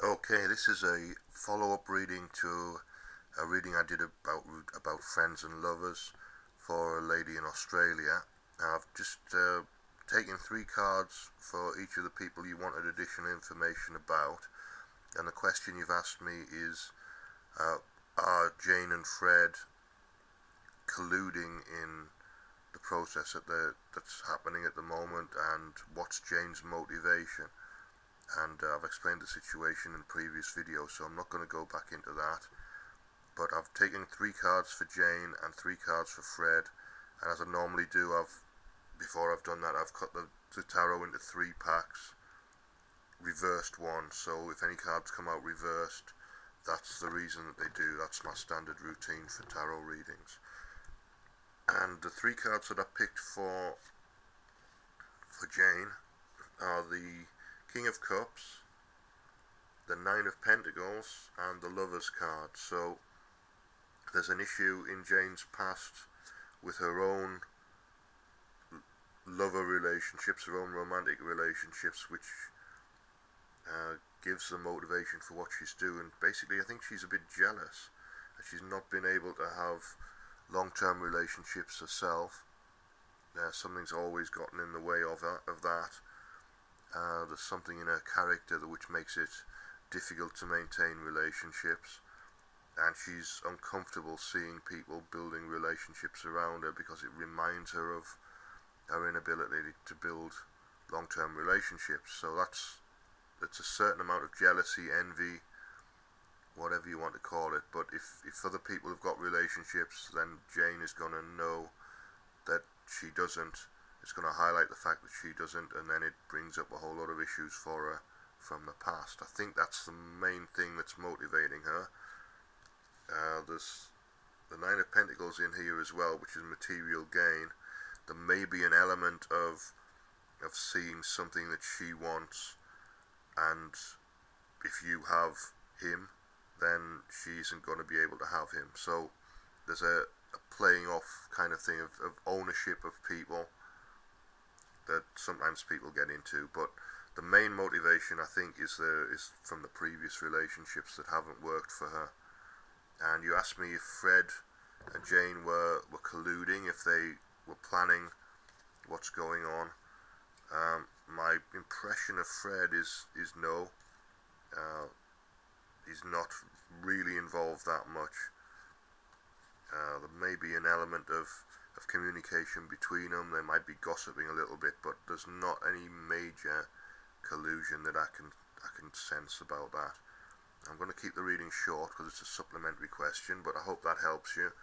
Okay, this is a follow-up reading to a reading I did about friends and lovers for a lady in Australia. Now, I've just taken three cards for each of the people you wanted additional information about, and the question you've asked me is, are Jane and Fred colluding in the process that's happening at the moment, and what's Jane's motivation? And I've explained the situation in previous videos, so I'm not going to go back into that. But I've taken three cards for Jane and three cards for Fred, and as I normally do, before I've done that, I've cut the tarot into three packs, reversed one, so if any cards come out reversed, that's the reason that they do. That's my standard routine for tarot readings. And the three cards that I picked for Jane are the King of Cups, the Nine of Pentacles, and the Lover's card. So there's an issue in Jane's past with her own lover relationships, her own romantic relationships, which gives the motivation for what she's doing. Basically, I think she's a bit jealous that she's not been able to have long-term relationships herself. Something's always gotten in the way of that. There's something in her character which makes it difficult to maintain relationships, and she's uncomfortable seeing people building relationships around her because it reminds her of her inability to build long-term relationships. So it's a certain amount of jealousy, envy, whatever you want to call it. But if other people have got relationships, then Jane is going to know that she doesn't. It's going to highlight the fact that she doesn't, and then it brings up a whole lot of issues for her from the past. I think that's the main thing that's motivating her. There's the Nine of Pentacles in here as well, which is material gain. There may be an element of seeing something that she wants, and if you have him, then she isn't going to be able to have him. So there's a playing off kind of thing of ownership of people that sometimes people get into. But the main motivation, I think, is from the previous relationships that haven't worked for her. And you asked me if Fred and Jane were colluding, if they were planning what's going on. My impression of Fred is no. He's not really involved that much. There may be an element of communication between them. They might be gossiping a little bit, but there's not any major collusion that I can sense about that. I'm going to keep the reading short because it's a supplementary question, but I hope that helps you.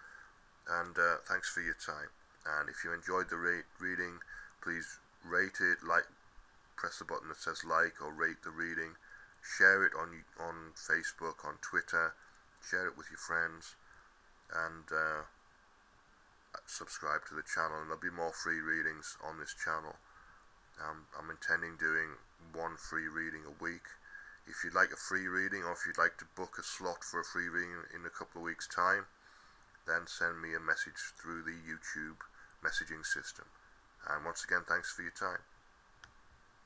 And thanks for your time. And if you enjoyed the reading, please rate it, press the button that says like, or rate the reading. Share it on Facebook, on Twitter. Share it with your friends, and subscribe to the channel. And there'll be more free readings on this channel. I'm intending doing one free reading a week. If you'd like a free reading, or if you'd like to book a slot for a free reading in a couple of weeks' time, then send me a message through the YouTube messaging system. And once again, thanks for your time.